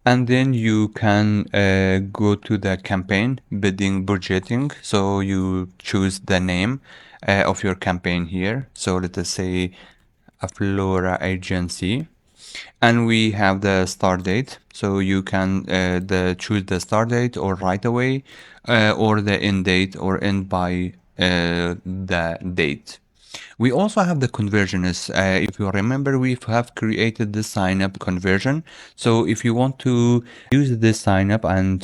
And then you can go to the campaign bidding budgeting. So you choose the name of your campaign here. So let us say a Flora agency, and we have the start date. So you can choose the start date or right away, or the end date or end by the date. We also have the conversions. If you remember, we have created the sign up conversion. So if you want to use this sign up and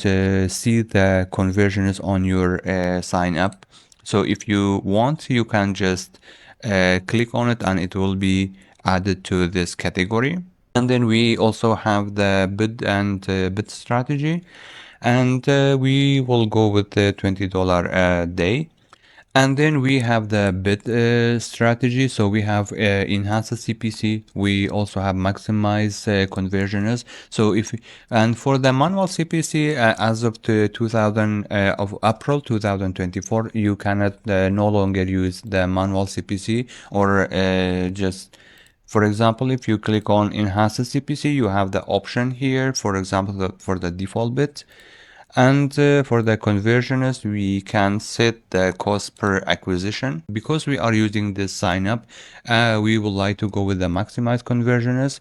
see the conversions on your sign up, so if you want, you can just click on it and it will be added to this category. And then we also have the bid and bid strategy, and we will go with the $20 a day. And then we have the bid strategy. So we have enhanced CPC. We also have maximize conversions. So and for the manual CPC, as of the 2000 of April 2024, you cannot no longer use the manual CPC or just. For example, if you click on enhanced CPC, you have the option here, for example, for the default bid. And for the conversions, we can set the cost per acquisition. Because we are using this sign up, we would like to go with the maximize conversions.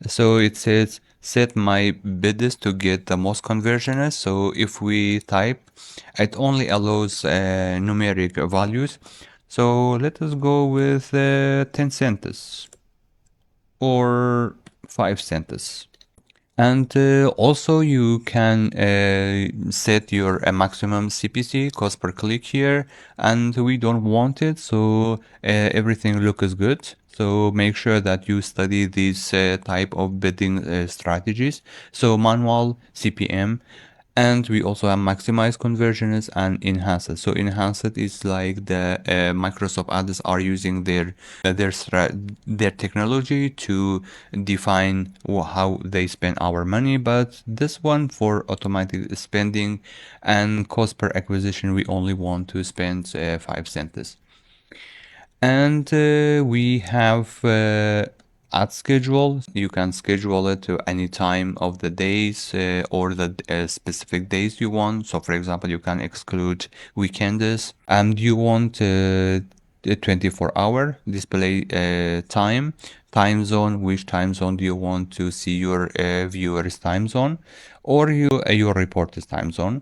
So it says set my bids to get the most conversions. So if we type, it only allows numeric values. So let us go with 10 cents or 5 cents. And also you can set your maximum CPC, cost per click here, and we don't want it, so everything looks good. So make sure that you study these type of bidding strategies. So manual, CPM, and we also have maximize conversions and enhanced. So enhanced is like the microsoftads are using their technology to define how they spend our money, but this one for automatic spending and cost per acquisition, we only want to spend 5 cents. And we have ad schedule. You can schedule it to any time of the days or the specific days you want. So for example, you can exclude weekends, and you want the 24-hour display time zone. Which time zone do you want to see your viewers' time zone, or your reporter's time zone?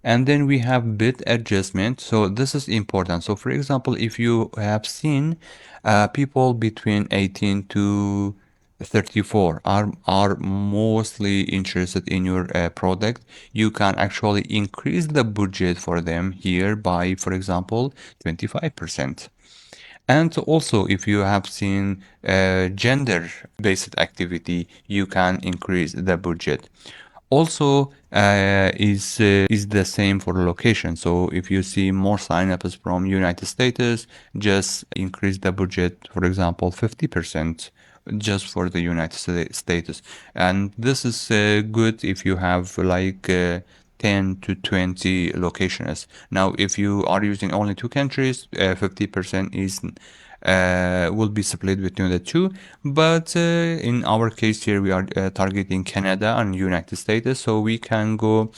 And then we have bid adjustment. So this is important. So for example, if you have seen people between 18 to 34 are mostly interested in your product, you can actually increase the budget for them here by, for example, 25%. And also, if you have seen gender-based activity, you can increase the budget. Also, is the same for location. So if you see more signups from United States, just increase the budget, for example, 50% just for the United States. And this is good if you have like 10 to 20 locations. Now, if you are using only 2 countries, 50% is will be split between the two. But in our case here, we are targeting Canada and United States, so we can go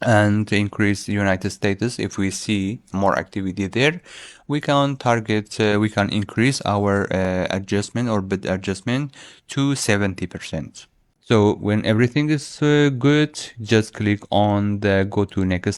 and increase United States. If we see more activity there, we can target, we can increase our adjustment or bid adjustment to 70%. So when everything is good, just click on the go to next